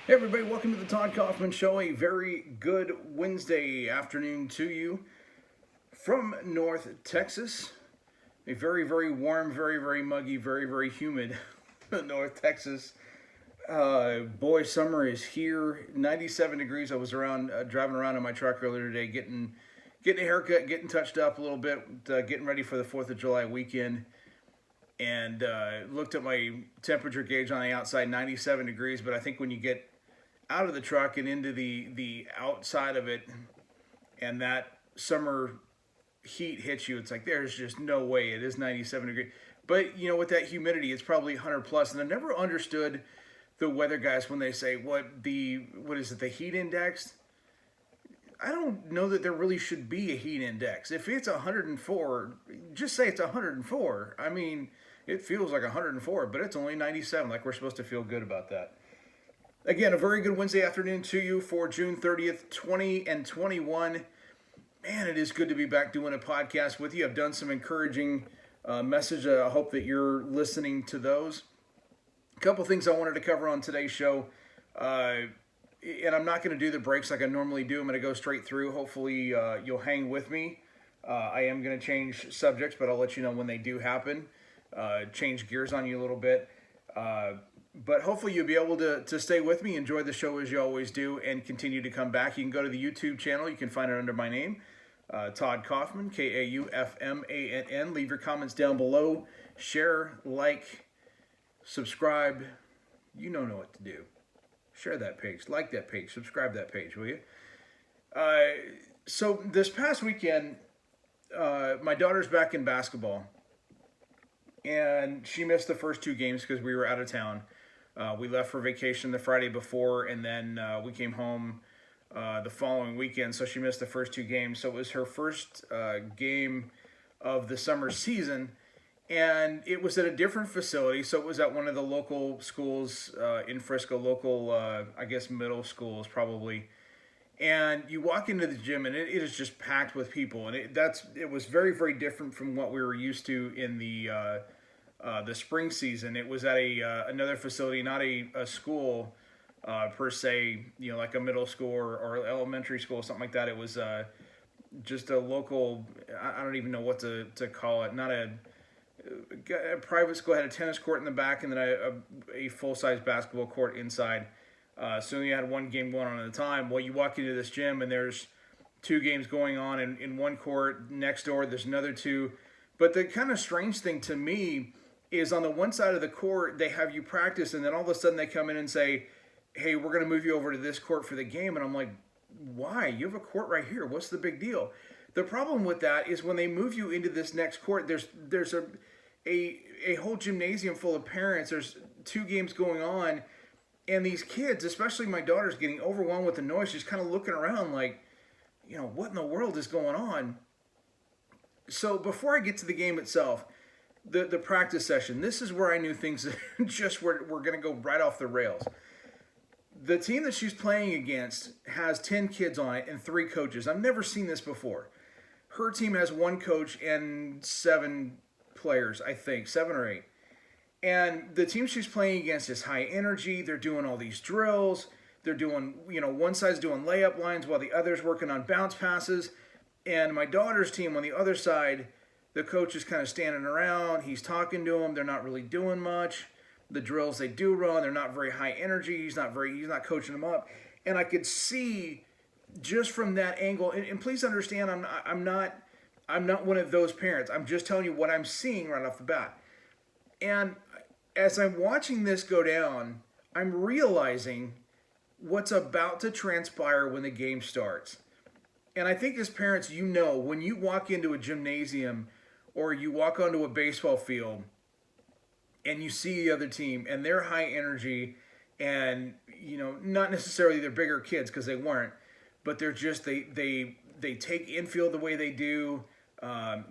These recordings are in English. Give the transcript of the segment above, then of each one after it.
Hey everybody, welcome to the Todd Kaufman Show. A very good Wednesday afternoon to you from North Texas. A very warm, very muggy, very humid North Texas. Boy, summer is here. 97 degrees. I was around driving around in my truck earlier today, getting a haircut, getting touched up a little bit, getting ready for the 4th of July weekend. And looked at my temperature gauge on the outside, 97 degrees. But I think when you get out of the truck and into the outside of it, and that summer heat hits you, it's like there's just no way it is 97 degrees. But you know, with that humidity, it's probably 100 plus. And I never understood the weather guys when they say what is it, the heat index. I don't know that there really should be a heat index. If it's 104, just say it's 104. I mean, it feels like 104, but it's only 97. Like, we're supposed to feel good about that. Again, a very good Wednesday afternoon to you for June 30th, 2021. Man, it is good to be back doing a podcast with you. I've done some encouraging message. I hope that you're listening to those. A couple things I wanted to cover on today's show. And I'm not going to do the breaks like I normally do. I'm going to go straight through. Hopefully, you'll hang with me. I am going to change subjects, but I'll let you know when they do happen. Change gears on you a little bit. But hopefully you'll be able to stay with me, enjoy the show as you always do, and continue to come back. You can go to the YouTube channel. You can find it under my name, Todd Kaufman, Kaufmann. Leave your comments down below. Share, like, subscribe. You know what to do. Share that page, like that page, subscribe that page, will you? So this past weekend, my daughter's back in basketball, and she missed the first two games because we were out of town. We left for vacation the Friday before, and then we came home the following weekend, so she missed the first two games. So it was her first game of the summer season, and it was at a different facility. So it was at one of the local schools in Frisco, local, I guess, middle schools probably. And you walk into the gym, and it is just packed with people, and it was very different from what we were used to in the spring season. It was at another facility, not a school per se, you know, like a middle school or elementary school, something like that. It was just a local, I don't even know what to call it, not a private school. Had a tennis court in the back, and then a full-size basketball court inside. So you had one game going on at a time. Well, you walk into this gym, and there's two games going on in one court. Next door, there's another two. But the kind of strange thing to me is on the one side of the court, they have you practice, and then all of a sudden they come in and say, hey, we're going to move you over to this court for the game. And I'm like, why? You have a court right here. What's the big deal? The problem with that is when they move you into this next court, there's a whole gymnasium full of parents. There's two games going on, and these kids, especially my daughter's getting overwhelmed with the noise. She's kind of looking around like, you know, what in the world is going on? So before I get to the game itself, the practice session, this is where I knew things just were going to go right off the rails. The team that she's playing against has 10 kids on it and 3 coaches. I've never seen this before. Her team has 1 coach and 7 players, I think, 7 or 8. And the team she's playing against is high energy. They're doing all these drills. They're doing, you know, one side's doing layup lines while the other's working on bounce passes. And my daughter's team on the other side, the coach is kind of standing around. He's talking to them. They're not really doing much. The drills they do run, they're not very high energy. He's not coaching them up. And I could see just from that angle. And please understand, I'm not one of those parents. I'm just telling you what I'm seeing right off the bat. And as I'm watching this go down, I'm realizing what's about to transpire when the game starts. And I think as parents, you know, when you walk into a gymnasium or you walk onto a baseball field and you see the other team and they're high energy and, you know, not necessarily they're bigger kids because they weren't, but they're just, they take infield the way they do.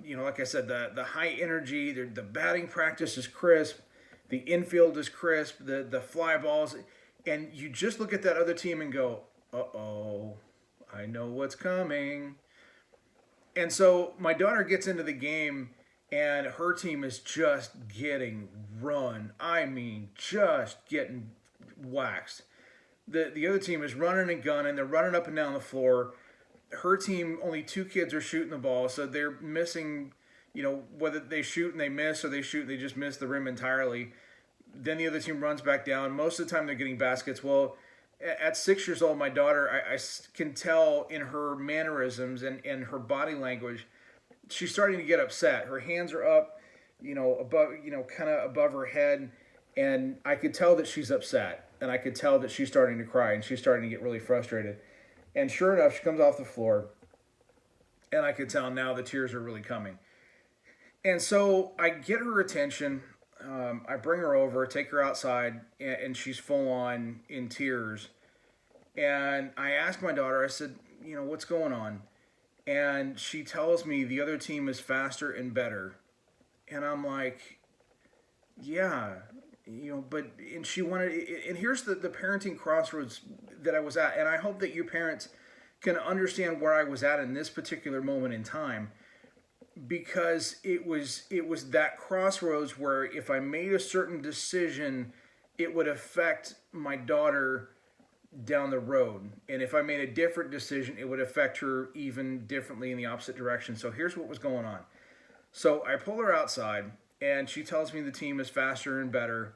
You know, like I said, the high energy, the batting practice is crisp. The infield is crisp, the fly balls. And you just look at that other team and go, uh-oh, I know what's coming. And so my daughter gets into the game, and her team is just getting run. I mean, just getting waxed. The other team is running and gunning. They're running up and down the floor. Her team, only two kids are shooting the ball, so they're missing, whether they shoot and they miss or they shoot and they just miss the rim entirely. Then the other team runs back down. Most of the time they're getting baskets. Well, at 6 years old, my daughter, I can tell in her mannerisms and her body language, she's starting to get upset. Her hands are up, above, kind of above her head, and I could tell that she's upset, and I could tell that she's starting to cry, and she's starting to get really frustrated. And sure enough, she comes off the floor, and I could tell now the tears are really coming. And so I get her attention. I bring her over, take her outside, and she's full on in tears. And I asked my daughter, I said, what's going on? And she tells me the other team is faster and better. And I'm like, yeah, but, and she wanted, and here's the parenting crossroads that I was at. And I hope that you parents can understand where I was at in this particular moment in time, because it was that crossroads where if I made a certain decision, it would affect my daughter down the road. And if I made a different decision, it would affect her even differently in the opposite direction. So here's what was going on. So I pull her outside, and she tells me the team is faster and better.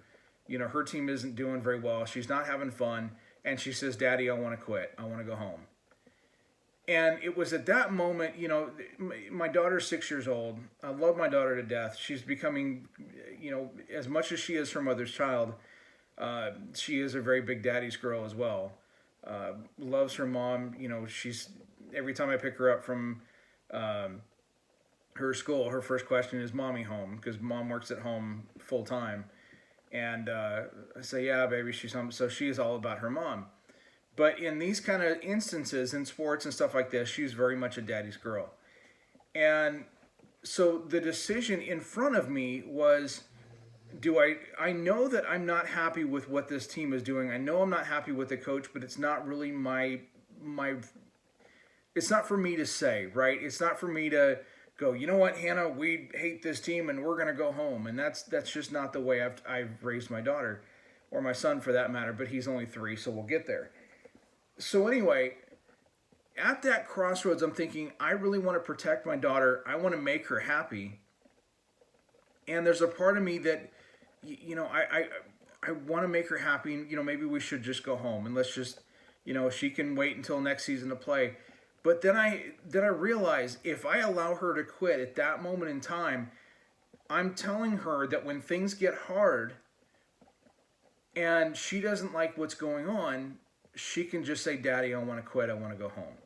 Her team isn't doing very well. She's not having fun. And she says, Daddy, I want to quit. I want to go home. And it was at that moment, my daughter's 6 years old. I love my daughter to death. She's becoming, as much as she is her mother's child, she is a very big daddy's girl as well. Loves her mom. She's, every time I pick her up from her school, her first question is, Mommy home? Because mom works at home full time. And I say, yeah, baby, she's home. So she is all about her mom. But in these kind of instances in sports and stuff like this, she's very much a daddy's girl. And so the decision in front of me was, I know that I'm not happy with what this team is doing. I know I'm not happy with the coach, but it's not really it's not for me to say, right? It's not for me to go, you know what, Hannah, we hate this team and we're going to go home. And that's just not the way I've raised my daughter, or my son for that matter, but he's only 3, so we'll get there. So anyway, at that crossroads, I'm thinking, I really want to protect my daughter. I want to make her happy. And there's a part of me that, I want to make her happy. Maybe we should just go home and let's just, she can wait until next season to play. But then I realize if I allow her to quit at that moment in time, I'm telling her that when things get hard and she doesn't like what's going on, she can just say, Daddy, I want to quit. I want to go home.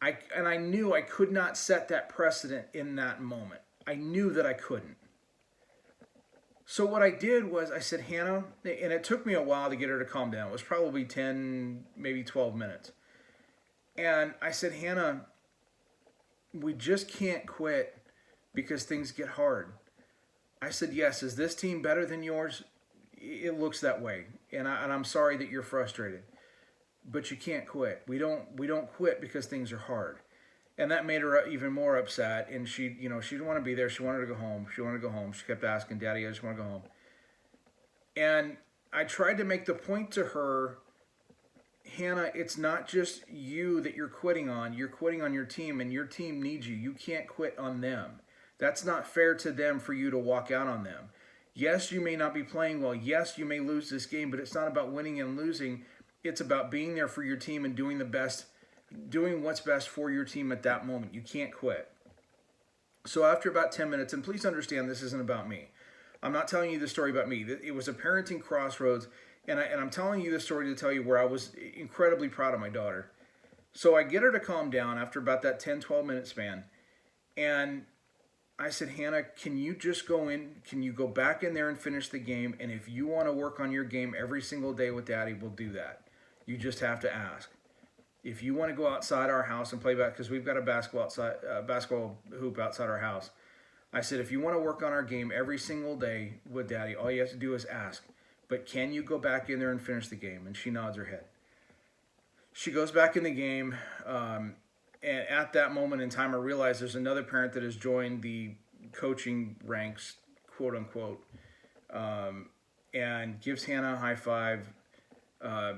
I knew I could not set that precedent in that moment. I knew that I couldn't. So what I did was I said, Hannah, and it took me a while to get her to calm down. It was probably 10, maybe 12 minutes. And I said, Hannah, we just can't quit because things get hard. I said, yes, is this team better than yours? It looks that way. And I'm sorry that you're frustrated. But you can't quit. We don't quit because things are hard. And that made her even more upset. And she didn't want to be there. She wanted to go home. She kept asking, Daddy, I just want to go home. And I tried to make the point to her, Hannah, it's not just you that you're quitting on. You're quitting on your team, and your team needs you. You can't quit on them. That's not fair to them for you to walk out on them. Yes, you may not be playing well. Yes, you may lose this game, but it's not about winning and losing. It's about being there for your team and doing what's best for your team at that moment. You can't quit. So after about 10 minutes, and please understand this isn't about me. I'm not telling you the story about me. It was a parenting crossroads, and I'm telling you the story to tell you where I was incredibly proud of my daughter. So I get her to calm down after about that 10, 12-minute span, and I said, Hannah, can you just go in? Can you go back in there and finish the game? And if you want to work on your game every single day with Daddy, we'll do that. You just have to ask. If you want to go outside our house and play back, because we've got a basketball hoop outside our house. I said, if you want to work on our game every single day with Daddy, all you have to do is ask. But can you go back in there and finish the game? And she nods her head. She goes back in the game. And at that moment in time, I realized there's another parent that has joined the coaching ranks, quote unquote, and gives Hannah a high five.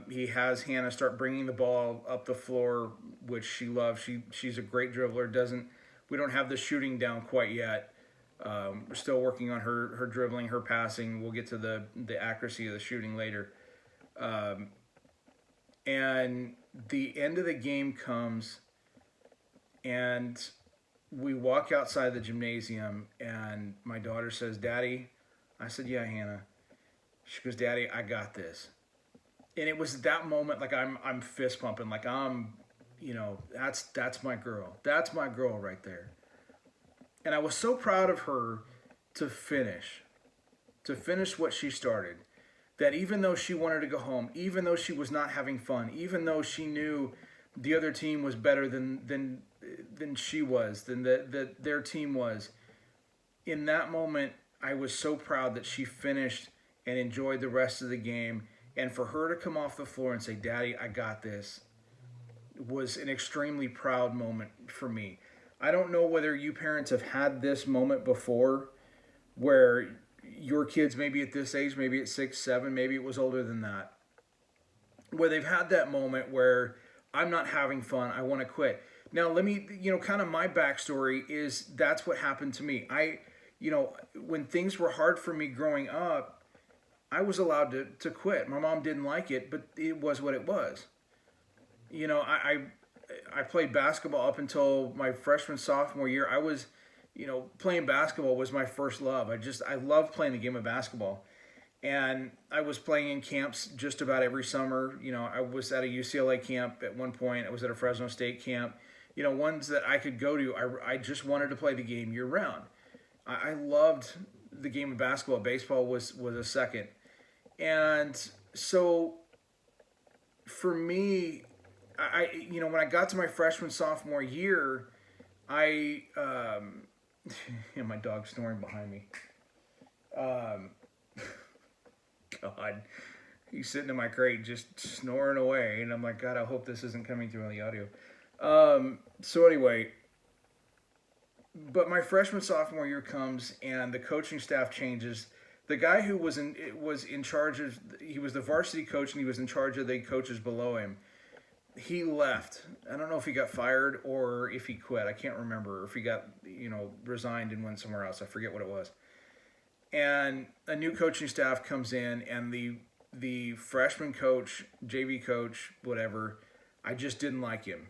He has Hannah start bringing the ball up the floor, which she loves. She's a great dribbler. Doesn't We don't have the shooting down quite yet. We're still working on her dribbling, her passing. We'll get to the accuracy of the shooting later. And the end of the game comes, and we walk outside the gymnasium, and my daughter says, "Daddy," I said, "Yeah, Hannah." She goes, "Daddy, I got this." And it was that moment, like I'm fist pumping, like that's my girl. That's my girl right there. And I was so proud of her to finish, what she started. That even though she wanted to go home, even though she was not having fun, even though she knew the other team was better than she was, than their team was, in that moment, I was so proud that she finished and enjoyed the rest of the game. And for her to come off the floor and say, "Daddy, I got this," was an extremely proud moment for me. I don't know whether you parents have had this moment before where your kids, maybe at this age, maybe at 6, 7, maybe it was older than that, where they've had that moment where I'm not having fun, I want to quit. Now, let me, kind of my backstory is that's what happened to me. When things were hard for me growing up, I was allowed to quit. My mom didn't like it, but it was what it was. I played basketball up until my freshman, sophomore year. I was, playing basketball was my first love. I loved playing the game of basketball. And I was playing in camps just about every summer. I was at a UCLA camp at one point. I was at a Fresno State camp. Ones that I could go to. I just wanted to play the game year round. I loved the game of basketball. Baseball was a second. And so for me, when I got to my freshman, sophomore year, yeah, my dog's snoring behind me. God, he's sitting in my crate just snoring away, and I'm like, God, I hope this isn't coming through on the audio. So anyway, but my freshman, sophomore year comes, and the coaching staff changes. The guy who was in charge of, he was the varsity coach, and he was in charge of the coaches below him. He left. I don't know if he got fired or if he quit. I can't remember. Or if he got, resigned and went somewhere else. I forget what it was. And a new coaching staff comes in, and the freshman coach, JV coach, whatever, I just didn't like him.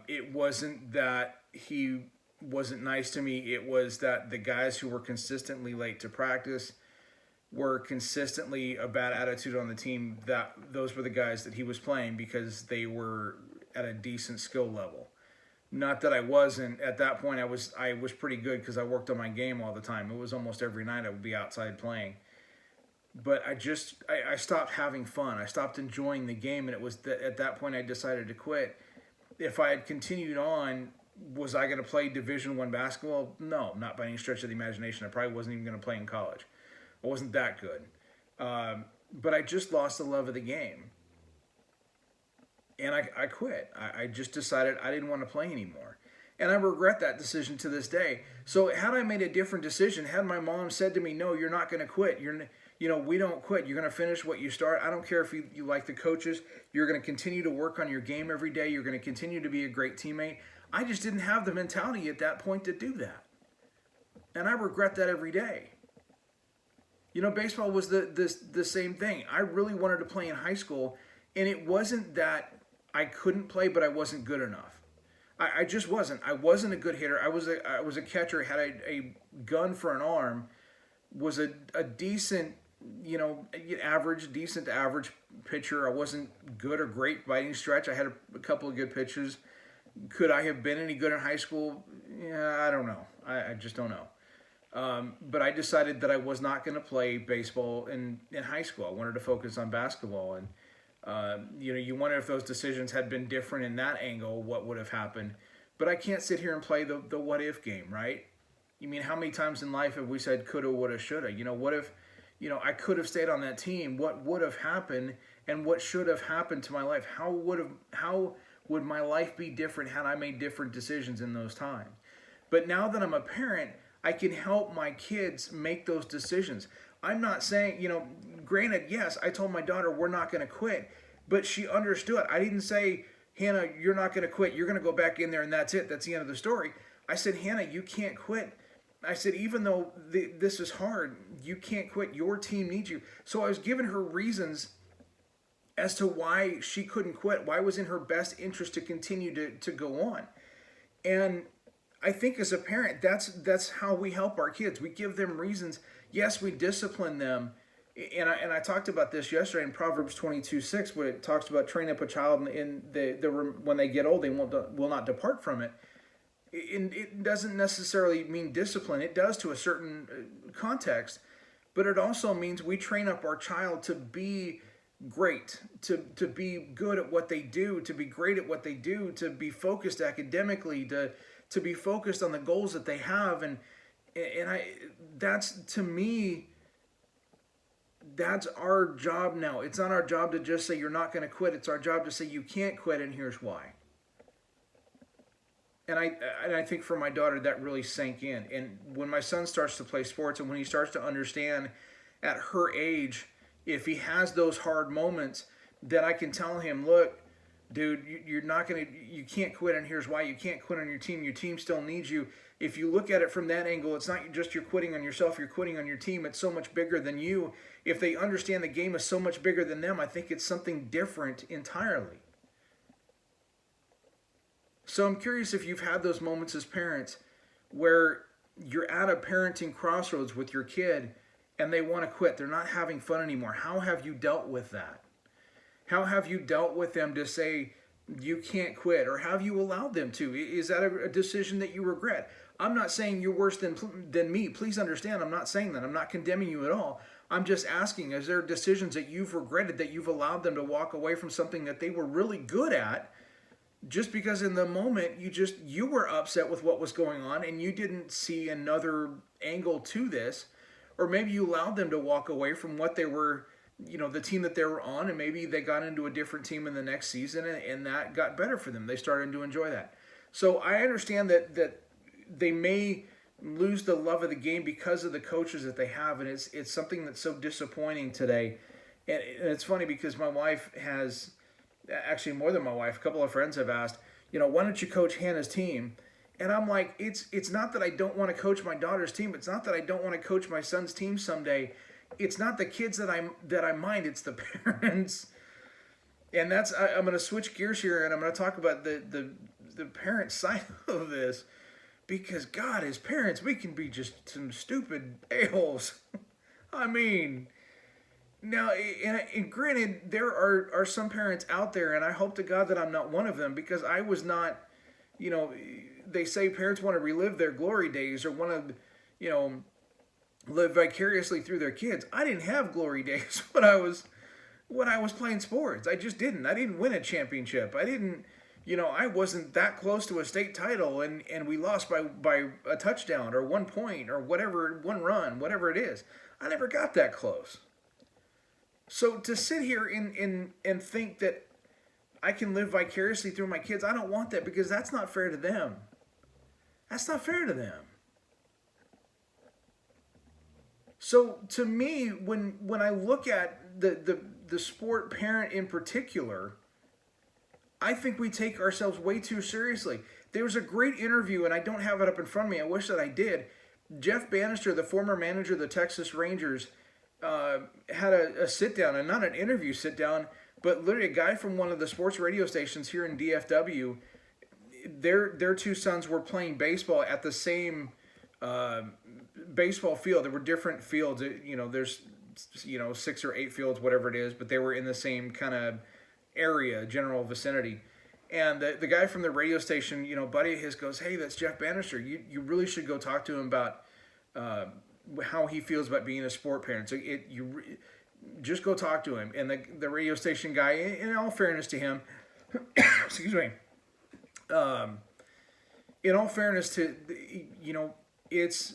It wasn't that he wasn't nice to me. It was that the guys who were consistently late to practice, were consistently a bad attitude on the team, that those were the guys that he was playing because they were at a decent skill level. Not that I wasn't. At that point, I was pretty good because I worked on my game all the time. It was almost every night I would be outside playing. But I stopped having fun. I stopped enjoying the game, and it was at that point I decided to quit. If I had continued on, was I going to play Division I basketball? No, not by any stretch of the imagination. I probably wasn't even going to play in college. I wasn't that good. But I just lost the love of the game. And I quit. I just decided I didn't want to play anymore. And I regret that decision to this day. So had I made a different decision, had my mom said to me, "No, you're not going to quit. We don't quit. You're going to finish what you start. I don't care if you like the coaches. You're going to continue to work on your game every day. You're going to continue to be a great teammate." I just didn't have the mentality at that point to do that. And I regret that every day. Baseball was the same thing. I really wanted to play in high school, and it wasn't that I couldn't play, but I wasn't good enough. I just wasn't. I wasn't a good hitter. I was a catcher, had a gun for an arm, was a decent, decent to average pitcher. I wasn't good or great by any stretch. I had a couple of good pitches. Could I have been any good in high school? Yeah, I don't know. I just don't know. But I decided that I was not going to play baseball in high school. I wanted to focus on basketball. And, you wonder if those decisions had been different in that angle, what would have happened. But I can't sit here and play the what-if game, right? You mean, how many times in life have we said coulda, woulda, shoulda? What if, I could have stayed on that team? What would have happened, and what should have happened to my life? How would my life be different had I made different decisions in those times? But now that I'm a parent, I can help my kids make those decisions. I'm not saying, granted, yes, I told my daughter we're not going to quit, but she understood. I didn't say, Hannah, you're not going to quit. You're going to go back in there and that's it. That's the end of the story. I said, Hannah, you can't quit. I said, even though this is hard, you can't quit. Your team needs you. So I was giving her reasons as to why she couldn't quit, why it was in her best interest to continue to go on. And I think as a parent, that's how we help our kids. We give them reasons. Yes, we discipline them. And I talked about this yesterday in Proverbs 22:6, where it talks about train up a child in when they get old, they will not depart from it. It doesn't necessarily mean discipline. It does to a certain context, but it also means we train up our child to be great, to be good at what they do, to be great at what they do, to be focused academically, to be focused on the goals that they have. And that's, to me, that's our job now. It's not our job to just say you're not going to quit. It's our job to say you can't quit, and here's why. And I think for my daughter that really sank in. And when my son starts to play sports and when he starts to understand at her age, if he has those hard moments, then I can tell him, look, dude, you can't quit, and here's why. You can't quit on your team. Your team still needs you. If you look at it from that angle, it's not just you're quitting on yourself, you're quitting on your team. It's so much bigger than you. If they understand the game is so much bigger than them, I think it's something different entirely. So I'm curious if you've had those moments as parents where you're at a parenting crossroads with your kid and they want to quit. They're not having fun anymore. How have you dealt with that? How have you dealt with them to say you can't quit, or have you allowed them to? Is that a decision that you regret? I'm not saying you're worse than me. Please understand, I'm not saying that. I'm not condemning you at all. I'm just asking, is there decisions that you've regretted, that you've allowed them to walk away from something that they were really good at, just because in the moment you were upset with what was going on and you didn't see another angle to this? Or maybe you allowed them to walk away from what they were, the team that they were on, and maybe they got into a different team in the next season and that got better for them. They started to enjoy that. So I understand that they may lose the love of the game because of the coaches that they have, and it's something that's so disappointing today. And it's funny because my wife has, actually more than my wife, a couple of friends have asked, why don't you coach Hannah's team? And I'm like, it's not that I don't want to coach my daughter's team. It's not that I don't want to coach my son's team someday. It's not the kids that I mind. It's the parents. And I'm going to switch gears here, and I'm going to talk about the parent side of this, because God, as parents, we can be just some stupid a-holes. I mean, now, and granted, there are some parents out there, and I hope to God that I'm not one of them, because I was not, they say parents want to relive their glory days or want to, live vicariously through their kids. I didn't have glory days when I was playing sports. I just didn't. I didn't win a championship. I didn't, I wasn't that close to a state title, and we lost by a touchdown or 1 point or whatever, one run, whatever it is. I never got that close. So to sit here and think that I can live vicariously through my kids, I don't want that, because that's not fair to them. That's not fair to them. So to me, when I look at the sport parent in particular, I think we take ourselves way too seriously. There was a great interview, and I don't have it up in front of me. I wish that I did. Jeff Bannister, the former manager of the Texas Rangers, had a sit-down, and not an interview sit-down, but literally a guy from one of the sports radio stations here in DFW. Their two sons were playing baseball at the same baseball field. There were different fields. There's 6 or 8 fields, whatever it is, but they were in the same kind of area, general vicinity. And the guy from the radio station, buddy of his, goes, "Hey, that's Jeff Bannister. You really should go talk to him about how he feels about being a sport parent. So just go talk to him." And the radio station guy, in all fairness to him, excuse me, in all fairness to, it's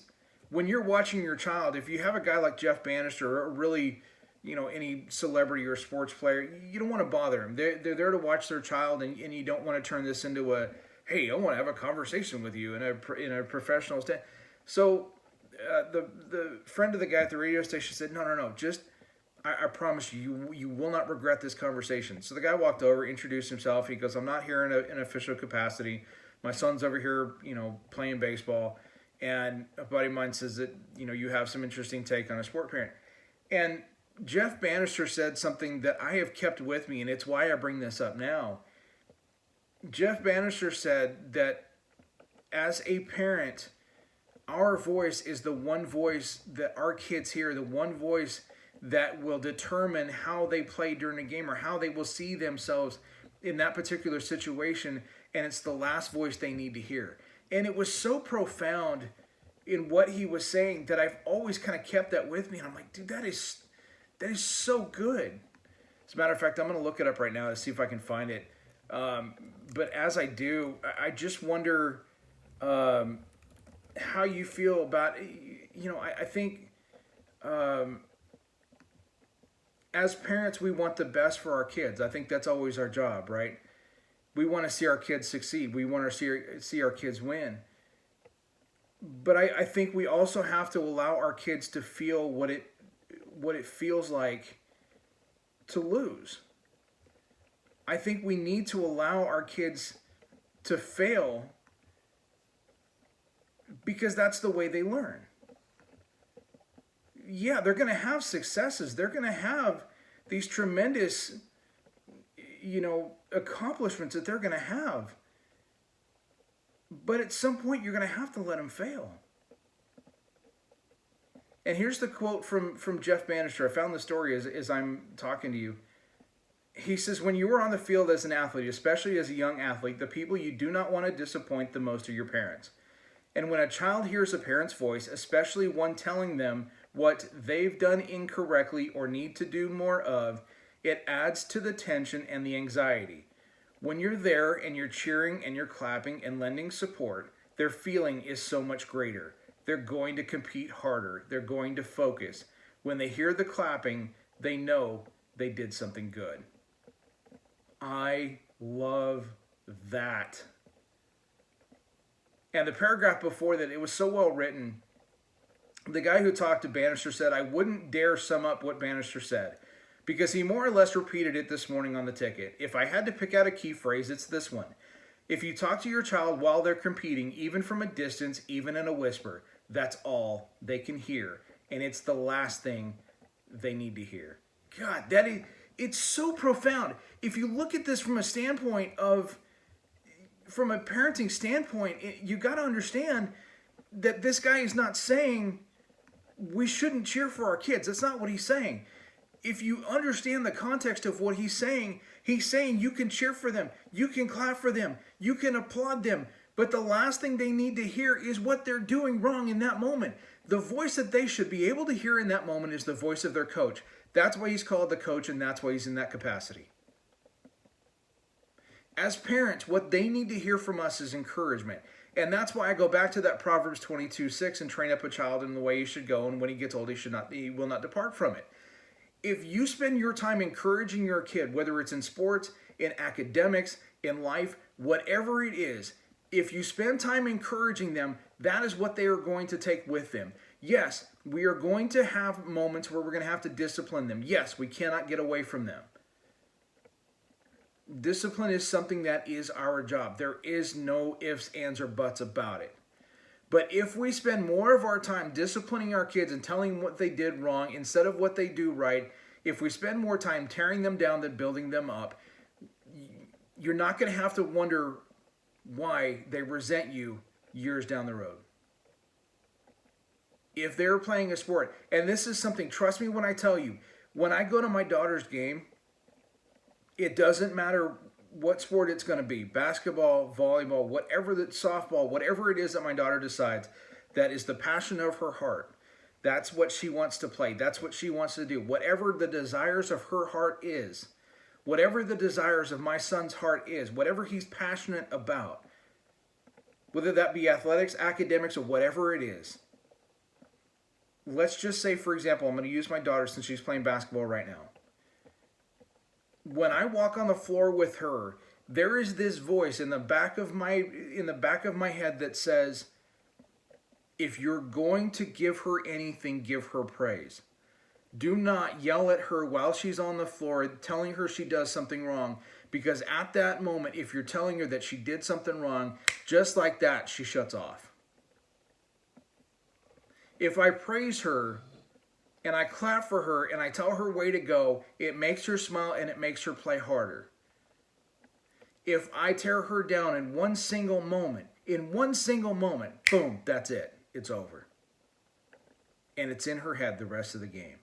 when you're watching your child, if you have a guy like Jeff Bannister, or really, any celebrity or sports player, you don't want to bother them. They're there to watch their child, and you don't want to turn this into a, hey, I want to have a conversation with you in a professional stand. So the friend of the guy at the radio station said, no, no, no, just I promise you will not regret this conversation. So the guy walked over, introduced himself. He goes, I'm not here in an official capacity. My son's over here, playing baseball. And a buddy of mine says that, you have some interesting take on a sport parent. And Jeff Bannister said something that I have kept with me, and it's why I bring this up now. Jeff Bannister said that as a parent, our voice is the one voice that our kids hear, the one voice that will determine how they play during a game or how they will see themselves in that particular situation, and it's the last voice they need to hear. And it was so profound in what he was saying that I've always kind of kept that with me, and I'm like, dude, that is so good. As a matter of fact, I'm going to look it up right now to see if I can find it. But as I do, I just wonder how you feel about, I think as parents, we want the best for our kids. I think that's always our job, right? We want to see our kids succeed. We want to see our kids win. But I think we also have to allow our kids to feel what it feels like to lose. I think we need to allow our kids to fail because that's the way they learn. Yeah, they're going to have successes. They're going to have these tremendous, accomplishments that they're going to have. But at some point, you're going to have to let them fail. And here's the quote from Jeff Bannister. I found the story as I'm talking to you. He says, when you are on the field as an athlete, especially as a young athlete, the people you do not want to disappoint the most are your parents. And when a child hears a parent's voice, especially one telling them what they've done incorrectly or need to do more of, it adds to the tension and the anxiety. When you're there and you're cheering and you're clapping and lending support, their feeling is so much greater. They're going to compete harder. They're going to focus. When they hear the clapping, they know they did something good. I love that. And the paragraph before that, it was so well written. The guy who talked to Bannister said, I wouldn't dare sum up what Bannister said, because he more or less repeated it this morning on the ticket. If I had to pick out a key phrase, it's this one. If you talk to your child while they're competing, even from a distance, even in a whisper, that's all they can hear. And it's the last thing they need to hear. God, it's so profound. If you look at this from a parenting standpoint, you got to understand that this guy is not saying we shouldn't cheer for our kids. That's not what he's saying. If you understand the context of what he's saying you can cheer for them, you can clap for them, you can applaud them, but the last thing they need to hear is what they're doing wrong in that moment. The voice that they should be able to hear in that moment is the voice of their coach. That's why he's called the coach, and that's why he's in that capacity. As parents, what they need to hear from us is encouragement. And that's why I go back to that Proverbs 22:6 and train up a child in the way he should go, and when he gets old, he will not depart from it. If you spend your time encouraging your kid, whether it's in sports, in academics, in life, whatever it is, if you spend time encouraging them, that is what they are going to take with them. Yes, we are going to have moments where we're going to have to discipline them. Yes, we cannot get away from them. Discipline is something that is our job. There is no ifs, ands, or buts about it. But if we spend more of our time disciplining our kids and telling them what they did wrong instead of what they do right, if we spend more time tearing them down than building them up, you're not going to have to wonder why they resent you years down the road. If they're playing a sport, and this is something, trust me when I tell you, when I go to my daughter's game, it doesn't matter what sport it's going to be, basketball, volleyball, softball, whatever it is that my daughter decides, that is the passion of her heart. That's what she wants to play. That's what she wants to do. Whatever the desires of her heart is, whatever the desires of my son's heart is, whatever he's passionate about, whether that be athletics, academics, or whatever it is. Let's just say, for example, I'm going to use my daughter since she's playing basketball right now. When I walk on the floor with her, there is this voice in the back of my head that says, If you're going to give her anything, give her praise. Do not yell at her while she's on the floor telling her she does something wrong, because at that moment, if you're telling her that she did something wrong, just like that, she shuts off. If I praise her and I clap for her and I tell her way to go, it makes her smile and it makes her play harder. If I tear her down in one single moment, boom, that's it. It's over. And it's in her head the rest of the game.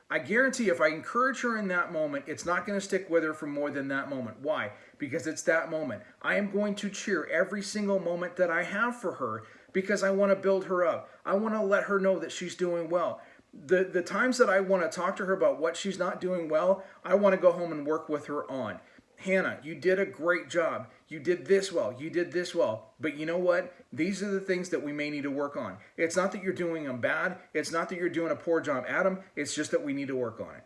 I guarantee if I encourage her in that moment, it's not going to stick with her for more than that moment. Why? Because it's that moment. I am going to cheer every single moment that I have for her because I want to build her up. I want to let her know that she's doing well. The times that I want to talk to her about what she's not doing well, I want to go home and work with her on. Hannah, you did a great job. You did this well. You did this well. But you know what? These are the things that we may need to work on. It's not that you're doing them bad. It's not that you're doing a poor job at them. It's just that we need to work on it.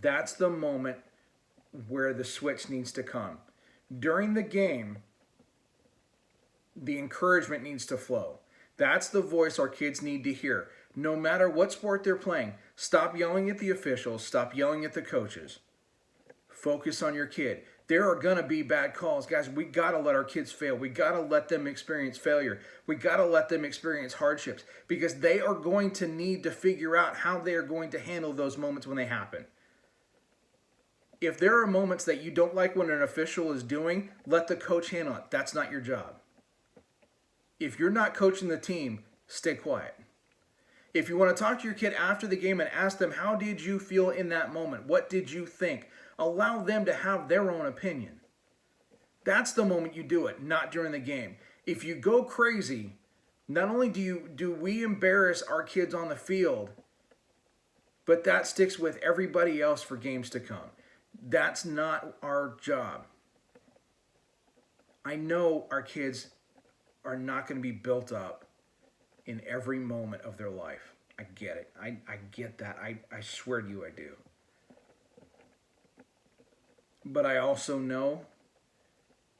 That's the moment where the switch needs to come. During the game, the encouragement needs to flow. That's the voice our kids need to hear. No matter what sport they're playing, stop yelling at the officials. Stop yelling at the coaches. Focus on your kid. There are going to be bad calls. Guys, we got to let our kids fail. We got to let them experience failure. We got to let them experience hardships because they are going to need to figure out how they are going to handle those moments when they happen. If there are moments that you don't like what an official is doing, let the coach handle it. That's not your job. If you're not coaching the team, stay quiet. If you want to talk to your kid after the game and ask them, how did you feel in that moment? What did you think? Allow them to have their own opinion. That's the moment you do it, not during the game. If you go crazy, not only do we embarrass our kids on the field, but that sticks with everybody else for games to come. That's not our job. I know our kids are not going to be built up in every moment of their life. I get it. I get that. I swear to you I do. But I also know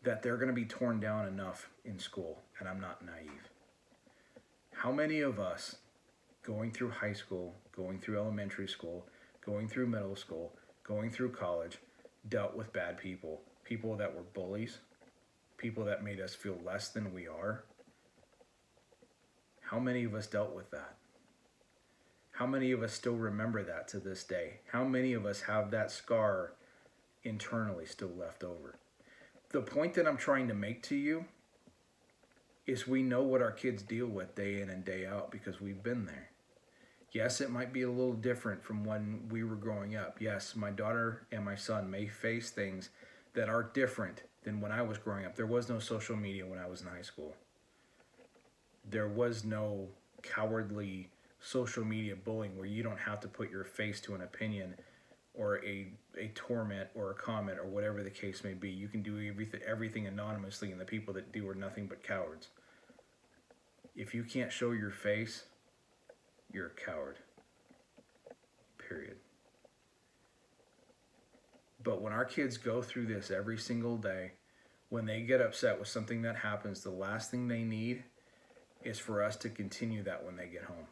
that they're going to be torn down enough in school, and I'm not naive. How many of us going through high school, going through elementary school, going through middle school, going through college, dealt with bad people? People that were bullies, people that made us feel less than we are. How many of us dealt with that? How many of us still remember that to this day? How many of us have that scar internally still left over? The point that I'm trying to make to you is we know what our kids deal with day in and day out because we've been there. Yes, it might be a little different from when we were growing up. Yes, my daughter and my son may face things that are different than when I was growing up. There was no social media when I was in high school. There was no cowardly social media bullying where you don't have to put your face to an opinion or a torment or a comment or whatever the case may be. You can do everything anonymously, and the people that do are nothing but cowards. If you can't show your face, you're a coward. Period. But when our kids go through this every single day, when they get upset with something that happens, the last thing they need is for us to continue that when they get home.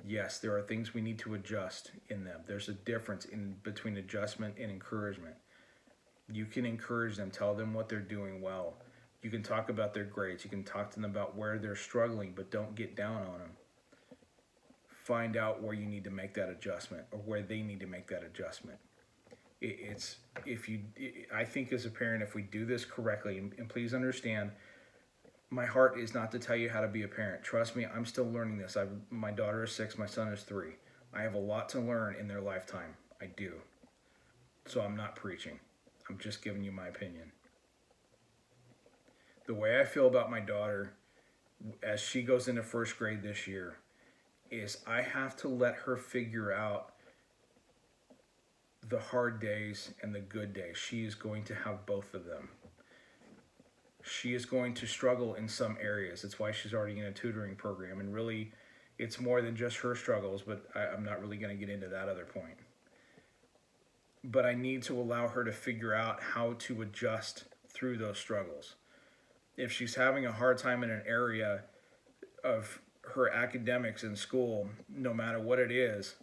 Yes, there are things we need to adjust in them. There's a difference between adjustment and encouragement. You can encourage them, tell them what they're doing well. You can talk about their grades. You can talk to them about where they're struggling, but don't get down on them. Find out where you need to make that adjustment or where they need to make that adjustment. I think as a parent, if we do this correctly, and please understand, my heart is not to tell you how to be a parent. Trust me, I'm still learning this. My daughter is 6, my son is 3. I have a lot to learn in their lifetime. I do. So I'm not preaching. I'm just giving you my opinion. The way I feel about my daughter as she goes into first grade this year is I have to let her figure out the hard days and the good days. She is going to have both of them. She is going to struggle in some areas. That's why she's already in a tutoring program. And really, it's more than just her struggles, but I'm not really going to get into that other point. But I need to allow her to figure out how to adjust through those struggles. if she's having a hard time in an area of her academics in school, no matter what it is,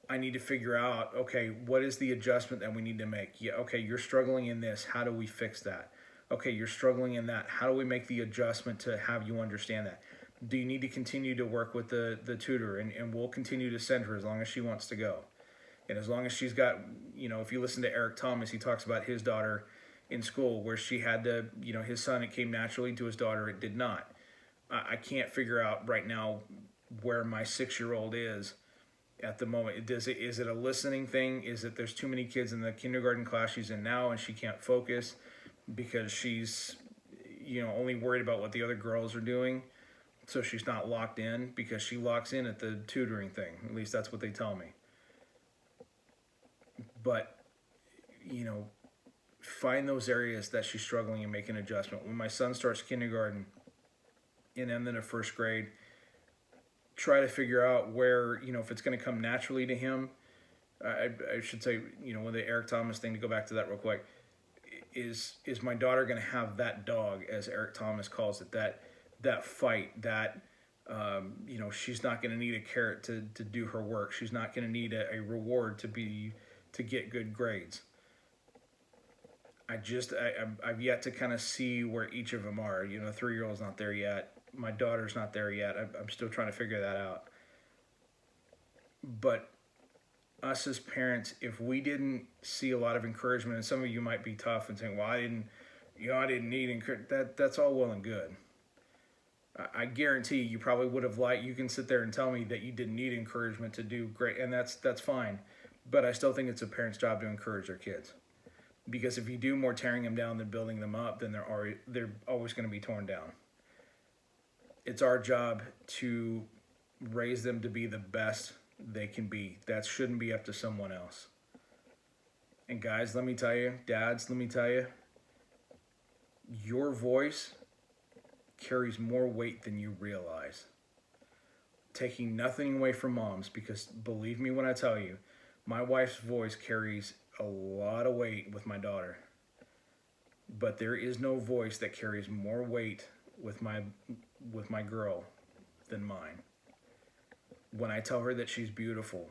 I need to figure out, okay, what is the adjustment that we need to make? Yeah, okay, you're struggling in this. How do we fix that? Okay, you're struggling in that. How do we make the adjustment to have you understand that? Do you need to continue to work with the tutor? And we'll continue to send her as long as she wants to go. And as long as she's got, if you listen to Eric Thomas, he talks about his daughter in school where she had to, his son, it came naturally to his daughter, it did not. I can't figure out right now where my 6-year-old is at the moment. Is it a listening thing? Is it there's too many kids in the kindergarten class she's in now and she can't focus because she's, only worried about what the other girls are doing? So she's not locked in, because she locks in at the tutoring thing. At least that's what they tell me. But, find those areas that she's struggling and make an adjustment. When my son starts kindergarten and then in the first grade, try to figure out where, if it's going to come naturally to him. I should say, with the Eric Thomas thing, to go back to that real quick, is my daughter going to have that dog, as Eric Thomas calls it, that fight, that, she's not going to need a carrot to do her work. She's not going to need a reward to get good grades. I've yet to kind of see where each of them are. The 3-year-old's not there yet. My daughter's not there yet. I'm still trying to figure that out. But us as parents, if we didn't see a lot of encouragement, and some of you might be tough and saying, well, I didn't need encouragement. That's all well and good. I guarantee you probably would have you can sit there and tell me that you didn't need encouragement to do great, and that's fine. But I still think it's a parent's job to encourage their kids. Because if you do more tearing them down than building them up, then they're always going to be torn down. It's our job to raise them to be the best they can be. That shouldn't be up to someone else. And guys, let me tell you, dads, let me tell you, your voice carries more weight than you realize. Taking nothing away from moms, because believe me when I tell you, my wife's voice carries a lot of weight with my daughter. But there is no voice that carries more weight with my girl than mine. When I tell her that she's beautiful,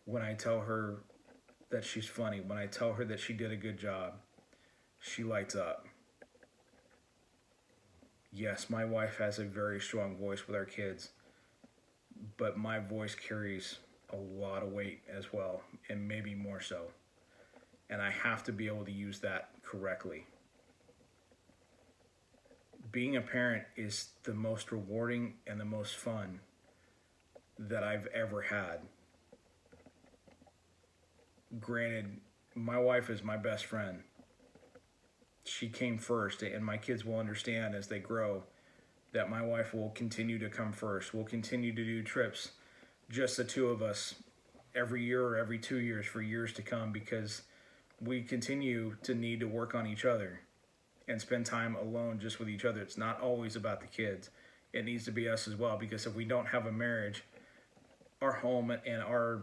when I tell her that she's funny, when I tell her that she did a good job, she lights up. Yes, my wife has a very strong voice with our kids, but my voice carries a lot of weight as well, and maybe more so. And I have to be able to use that correctly. Being a parent is the most rewarding and the most fun that I've ever had. Granted, my wife is my best friend. She came first, and my kids will understand as they grow that my wife will continue to come first. We'll continue to do trips, just the two of us, every year or every 2 years for years to come, because we continue to need to work on each other and spend time alone just with each other. It's not always about the kids. It needs to be us as well, because if we don't have a marriage, our home and our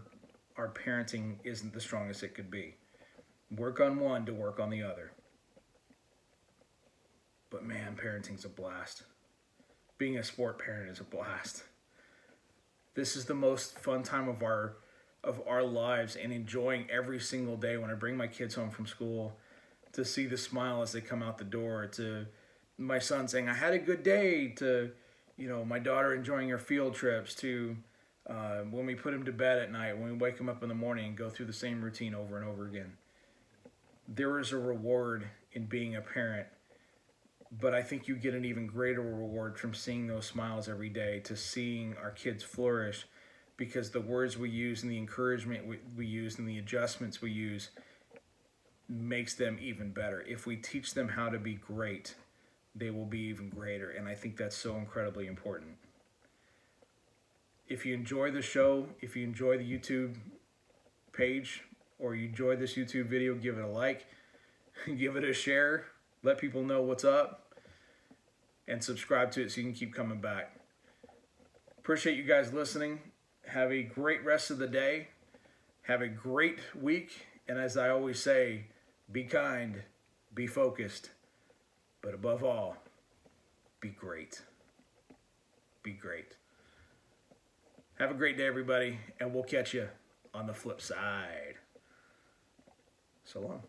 parenting isn't the strongest it could be. Work on one to work on the other. But man, parenting's a blast. Being a sport parent is a blast. This is the most fun time of our lives, and enjoying every single day when I bring my kids home from school, to see the smile as they come out the door, to my son saying, I had a good day, to, my daughter enjoying her field trips, to when we put him to bed at night, when we wake him up in the morning and go through the same routine over and over again. There is a reward in being a parent, but I think you get an even greater reward from seeing those smiles every day, to seeing our kids flourish, because the words we use and the encouragement we use and the adjustments we use makes them even better. If we teach them how to be great, they will be even greater, and I think that's so incredibly important. If you enjoy the show, if you enjoy the YouTube page, or you enjoy this YouTube video, give it a like, give it a share, let people know what's up, and subscribe to it so you can keep coming back. Appreciate you guys listening. Have a great rest of the day. Have a great week. And as I always say, be kind, be focused, But above all, be great. Be great. Have a great day, everybody, and we'll catch you on the flip side. So long.